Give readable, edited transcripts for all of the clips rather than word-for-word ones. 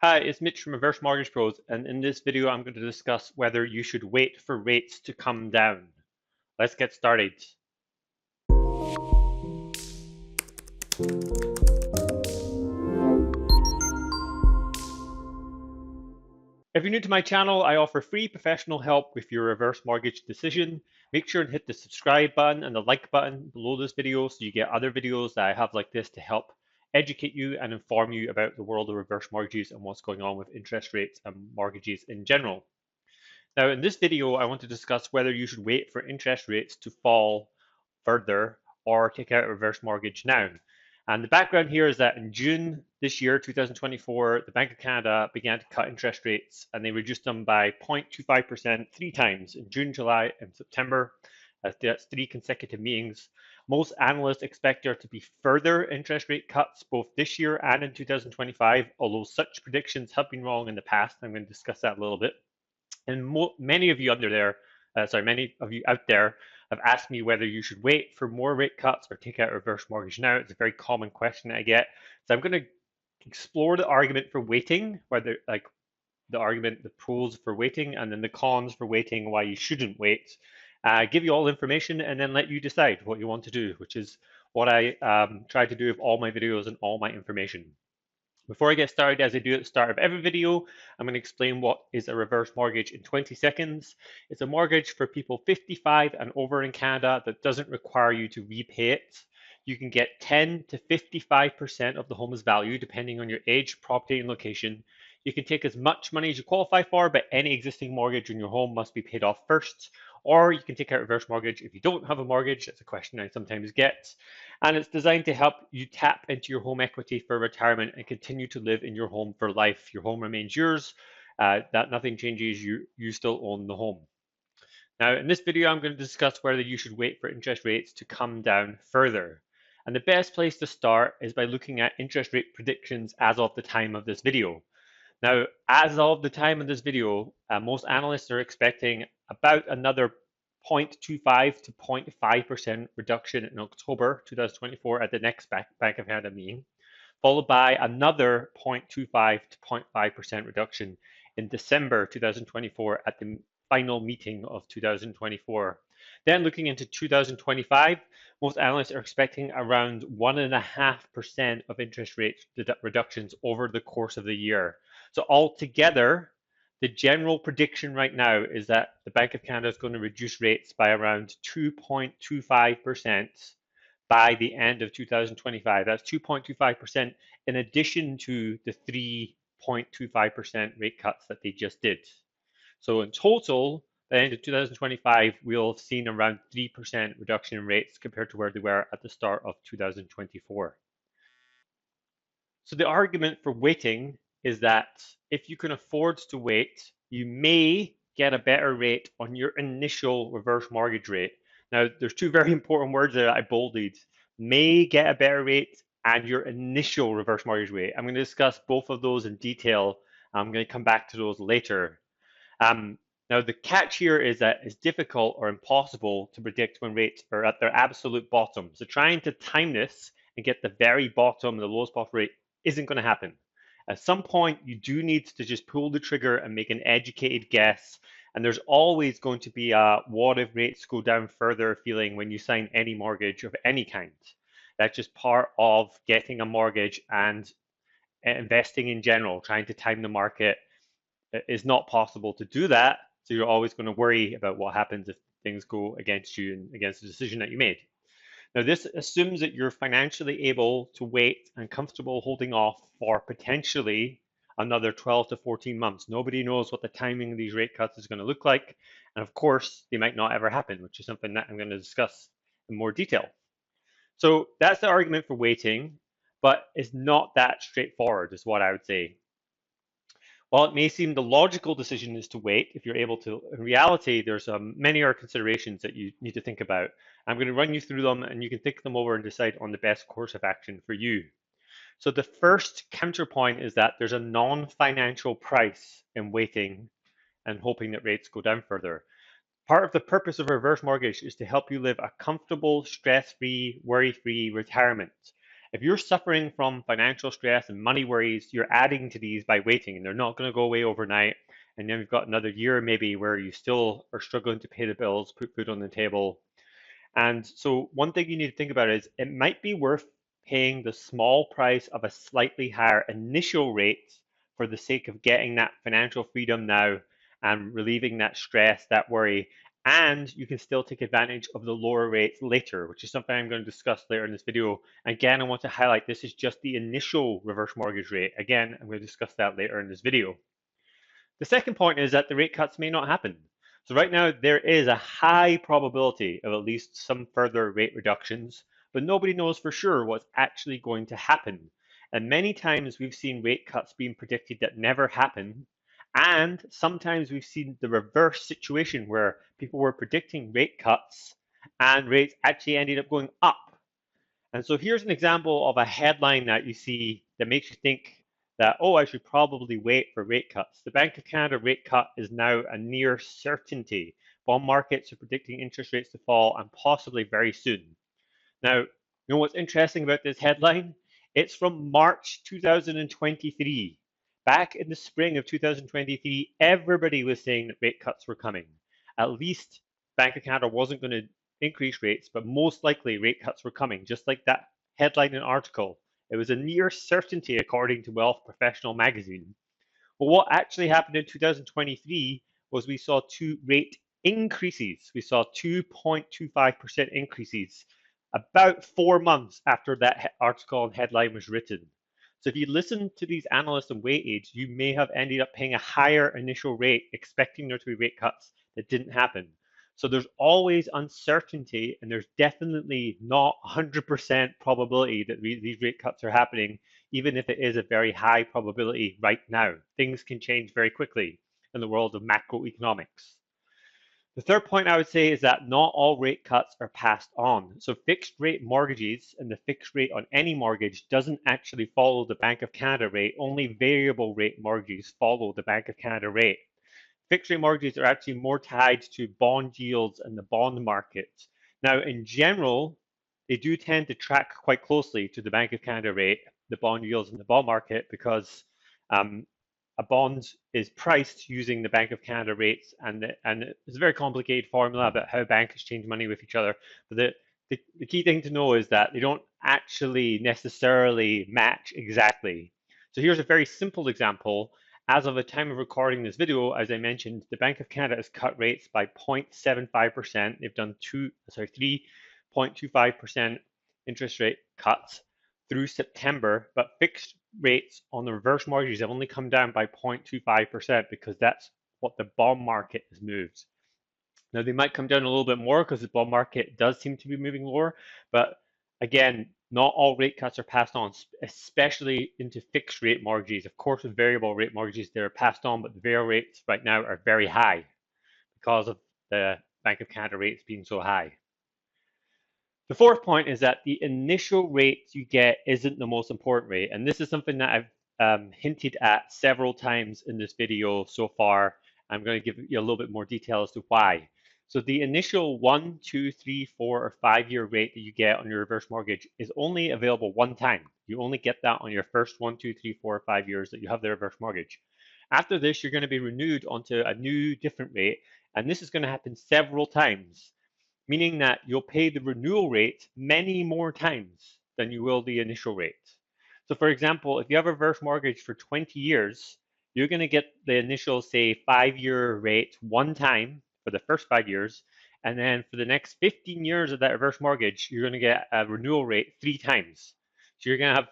Hi, it's Mitch from Reverse Mortgage Pros, and in this video, I'm going to discuss whether you should wait for rates to come down. Let's get started. If you're new to my channel, I offer free professional help with your reverse mortgage decision. Make sure and hit the subscribe button and the like button below this video so you get other videos that I have like this to help educate you and inform you about the world of reverse mortgages and what's going on with interest rates and mortgages in general. Now, in this video, I want to discuss whether you should wait for interest rates to fall further or take out a reverse mortgage now. And the background here is that in June this year, 2024, the Bank of Canada began to cut interest rates and they reduced them by 0.25% three times in June, July, and September. That's three consecutive meetings. Most analysts expect there to be further interest rate cuts both this year and in 2025, although such predictions have been wrong in the past. I'm going to discuss that a little bit. And many of you under there, many of you out there have asked me whether you should wait for more rate cuts or take out a reverse mortgage now. It's a very common question that I get. So I'm going to explore the argument for waiting, whether like the argument, the pros for waiting, and then the cons for waiting, why you shouldn't wait. Give you all information and then let you decide what you want to do, which is what I try to do with all my videos and all my information. Before I get started, as I do at the start of every video, I'm going to explain what is a reverse mortgage in 20 seconds. It's a mortgage for people 55 and over in Canada that doesn't require you to repay it. You can get 10 to 55% of the home's value depending on your age, property, and location. You can take as much money as you qualify for, but any existing mortgage on your home must be paid off first. Or you can take out a reverse mortgage if you don't have a mortgage. That's a question I sometimes get. And it's designed to help you tap into your home equity for retirement and continue to live in your home for life. Your home remains yours. That nothing changes. You still own the home. Now, in this video, I'm going to discuss whether you should wait for interest rates to come down further. And the best place to start is by looking at interest rate predictions as of the time of this video. Now, as of the time of this video, most analysts are expecting about another 0.25 to 0.5% reduction in October 2024 at the next Bank of Canada meeting, followed by another 0.25 to 0.5% reduction in December 2024 at the final meeting of 2024. Then looking into 2025, most analysts are expecting around 1.5% of interest rate reductions over the course of the year. So altogether, the general prediction right now is that the Bank of Canada is going to reduce rates by around 2.25% by the end of 2025. That's 2.25% in addition to the 3.25% rate cuts that they just did. So in total, by the end of 2025, we'll have seen around 3% reduction in rates compared to where they were at the start of 2024. So the argument for waiting is that if you can afford to wait, you may get a better rate on your initial reverse mortgage rate. Now, there's two very important words that I bolded. May get a better rate and your initial reverse mortgage rate. I'm going to discuss both of those in detail. I'm going to come back to those later. Now, the catch here is that it's difficult or impossible to predict when rates are at their absolute bottom. So trying to time this and get the very bottom, the lowest possible rate, isn't going to happen. At some point, you do need to just pull the trigger and make an educated guess. And there's always going to be a what if rates go down further feeling when you sign any mortgage of any kind. That's just part of getting a mortgage and investing in general, trying to time the market. It's not possible to do that. So you're always going to worry about what happens if things go against you and against the decision that you made. Now, this assumes that you're financially able to wait and comfortable holding off for potentially another 12 to 14 months. Nobody knows what the timing of these rate cuts is going to look like. And of course, they might not ever happen, which is something that I'm going to discuss in more detail. So that's the argument for waiting, but it's not that straightforward, is what I would say. While it may seem the logical decision is to wait, if you're able to, in reality, there's many other considerations that you need to think about. I'm going to run you through them and you can think them over and decide on the best course of action for you. So the first counterpoint is that there's a non-financial price in waiting and hoping that rates go down further. Part of the purpose of a reverse mortgage is to help you live a comfortable, stress-free, worry-free retirement. If you're suffering from financial stress and money worries, you're adding to these by waiting, and they're not going to go away overnight. And then we've got another year maybe where you still are struggling to pay the bills, put food on the table. And so one thing you need to think about is it might be worth paying the small price of a slightly higher initial rate for the sake of getting that financial freedom now and relieving that stress, that worry. And you can still take advantage of the lower rates later, which is something I'm going to discuss later in this video. Again, I want to highlight this is just the initial reverse mortgage rate. Again, I'm going to discuss that later in this video. The second point is that the rate cuts may not happen. So right now there is a high probability of at least some further rate reductions, but nobody knows for sure what's actually going to happen. And many times we've seen rate cuts being predicted that never happen. And sometimes we've seen the reverse situation where people were predicting rate cuts and rates actually ended up going up. And so here's an example of a headline that you see that makes you think that, oh, I should probably wait for rate cuts. The Bank of Canada rate cut is now a near certainty. Bond markets are predicting interest rates to fall and possibly very soon. Now, you know what's interesting about this headline? It's from March 2023. Back in the spring of 2023, everybody was saying that rate cuts were coming. At least Bank of Canada wasn't going to increase rates, but most likely rate cuts were coming, just like that headline and article. It was a near certainty according to Wealth Professional magazine. Well, what actually happened in 2023 was we saw two rate increases. We saw 2.25% increases about 4 months after that article and headline was written. So if you listen to these analysts and weight aids, you may have ended up paying a higher initial rate, expecting there to be rate cuts that didn't happen. So there's always uncertainty, and there's definitely not 100% probability that these rate cuts are happening, even if it is a very high probability right now. Things can change very quickly in the world of macroeconomics. The third point I would say is that not all rate cuts are passed on. So fixed rate mortgages and the fixed rate on any mortgage doesn't actually follow the Bank of Canada rate. Only variable rate mortgages follow the Bank of Canada rate. Fixed rate mortgages are actually more tied to bond yields and the bond market. Now, in general, they do tend to track quite closely to the Bank of Canada rate, the bond yields and the bond market, because a bond is priced using the Bank of Canada rates, and it's a very complicated formula about how banks exchange money with each other. But the key thing to know is that they don't actually necessarily match exactly. So here's a very simple example. As of the time of recording this video, as I mentioned, the Bank of Canada has cut rates by 0.75%. They've done 3.25% interest rate cuts through September, but fixed rates on the reverse mortgages have only come down by 0.25% because that's what the bond market has moved. Now they might come down a little bit more because the bond market does seem to be moving lower, but again, not all rate cuts are passed on, especially into fixed rate mortgages. Of course, with variable rate mortgages, they're passed on, but the variable rates right now are very high because of the Bank of Canada rates being so high. The fourth point is that the initial rate you get isn't the most important rate. And this is something that I've hinted at several times in this video so far. I'm going to give you a little bit more detail as to why. So the initial 1, 2, 3, 4, or 5 year rate that you get on your reverse mortgage is only available one time. You only get that on your first 1, 2, 3, 4, or 5 years that you have the reverse mortgage. After this, you're going to be renewed onto a new different rate. And this is going to happen several times, meaning that you'll pay the renewal rate many more times than you will the initial rate. So for example, if you have a reverse mortgage for 20 years, you're going to get the initial, say, 5 year rate one time for the first 5 years, and then for the next 15 years of that reverse mortgage, you're going to get a renewal rate 3 times. So you're going to have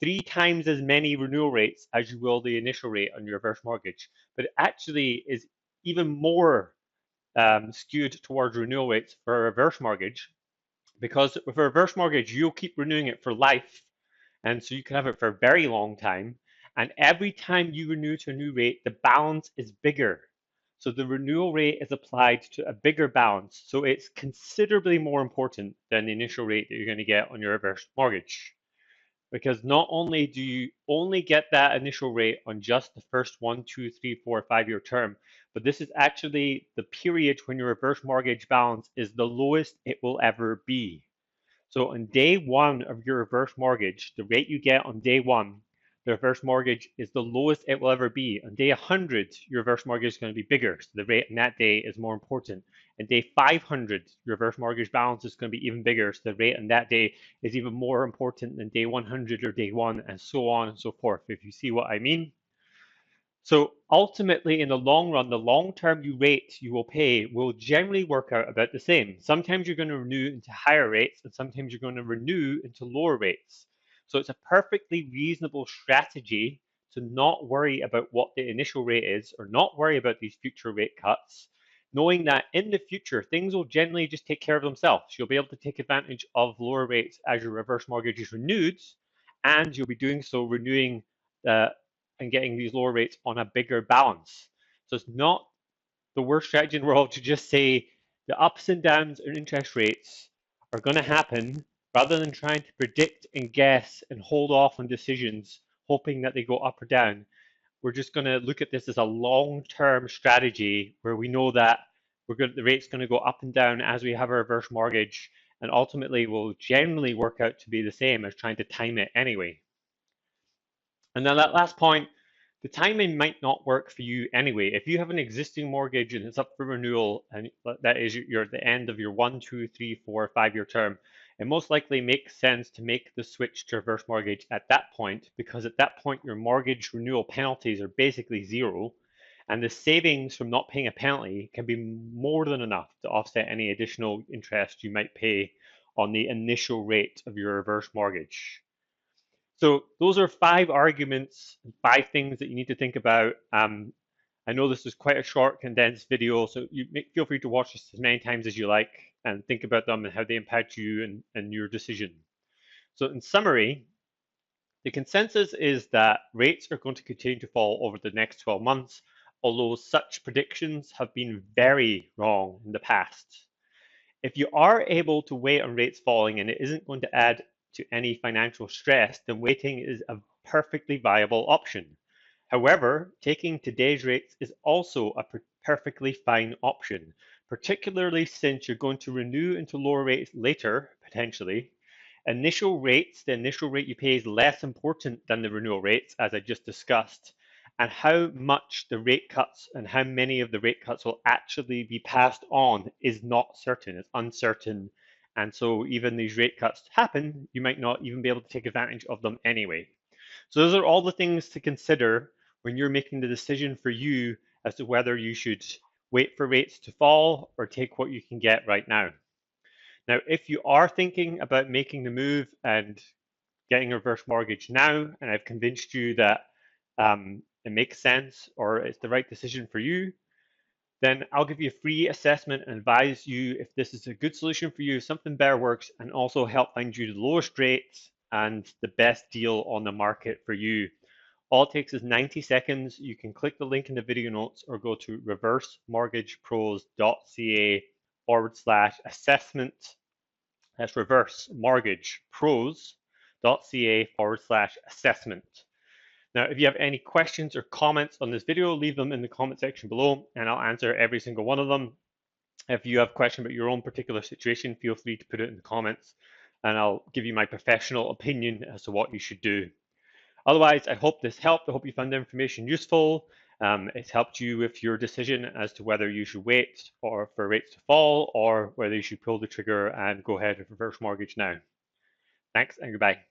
3 times as many renewal rates as you will the initial rate on your reverse mortgage. But it actually is even more skewed towards renewal rates for a reverse mortgage, because with a reverse mortgage, you'll keep renewing it for life. And so you can have it for a very long time. And every time you renew to a new rate, the balance is bigger. So the renewal rate is applied to a bigger balance. So it's considerably more important than the initial rate that you're going to get on your reverse mortgage. Because not only do you only get that initial rate on just the first 1, 2, 3, 4, 5 year term, but this is actually the period when your reverse mortgage balance is the lowest it will ever be. So on day one of your reverse mortgage, the rate you get on day one, the reverse mortgage is the lowest it will ever be. On day 100, your reverse mortgage is going to be bigger. So the rate on that day is more important. On day 500, your reverse mortgage balance is going to be even bigger. So the rate on that day is even more important than day 100 or day one, and so on and so forth, if you see what I mean. So ultimately, in the long run, the long-term rate you will pay will generally work out about the same. Sometimes you're going to renew into higher rates, and sometimes you're going to renew into lower rates. So it's a perfectly reasonable strategy to not worry about what the initial rate is, or not worry about these future rate cuts, knowing that in the future, things will generally just take care of themselves. You'll be able to take advantage of lower rates as your reverse mortgage is renewed, and you'll be doing so renewing uh, and getting these lower rates on a bigger balance. So it's not the worst strategy in the world to just say the ups and downs in interest rates are going to happen, rather than trying to predict and guess and hold off on decisions, hoping that they go up or down. We're just going to look at this as a long-term strategy where we know that the rate's going to go up and down as we have a reverse mortgage, and ultimately will generally work out to be the same as trying to time it anyway. And then that last point, the timing might not work for you anyway. If you have an existing mortgage and it's up for renewal, and that is you're at the end of your 1, 2, 3, 4, 5 year term, it most likely makes sense to make the switch to reverse mortgage at that point, because at that point your mortgage renewal penalties are basically zero, and the savings from not paying a penalty can be more than enough to offset any additional interest you might pay on the initial rate of your reverse mortgage. So those are 5 arguments, 5 things that you need to think about. I know this is quite a short, condensed video, so feel free to watch this as many times as you like and think about them and how they impact you and your decision. So in summary, the consensus is that rates are going to continue to fall over the next 12 months, although such predictions have been very wrong in the past. If you are able to wait on rates falling and it isn't going to add to any financial stress, then waiting is a perfectly viable option. However, taking today's rates is also a perfectly fine option, particularly since you're going to renew into lower rates later, potentially. The initial rate you pay is less important than the renewal rates, as I just discussed, and how much the rate cuts and how many of the rate cuts will actually be passed on is not certain. It's uncertain. And so even these rate cuts happen, you might not even be able to take advantage of them anyway. So those are all the things to consider when you're making the decision for you as to whether you should wait for rates to fall or take what you can get right now. Now, if you are thinking about making the move and getting a reverse mortgage now, and I've convinced you that it makes sense or it's the right decision for you, then I'll give you a free assessment and advise you if this is a good solution for you, if something better works, and also help find you the lowest rates and the best deal on the market for you. All it takes is 90 seconds. You can click the link in the video notes or go to reversemortgagepros.ca/assessment. That's reversemortgagepros.ca/assessment. Now, if you have any questions or comments on this video, leave them in the comment section below and I'll answer every single one of them. If you have a question about your own particular situation, feel free to put it in the comments and I'll give you my professional opinion as to what you should do. Otherwise, I hope this helped. I hope you found the information useful. It's helped you with your decision as to whether you should wait for rates to fall or whether you should pull the trigger and go ahead with reverse mortgage now. Thanks and goodbye.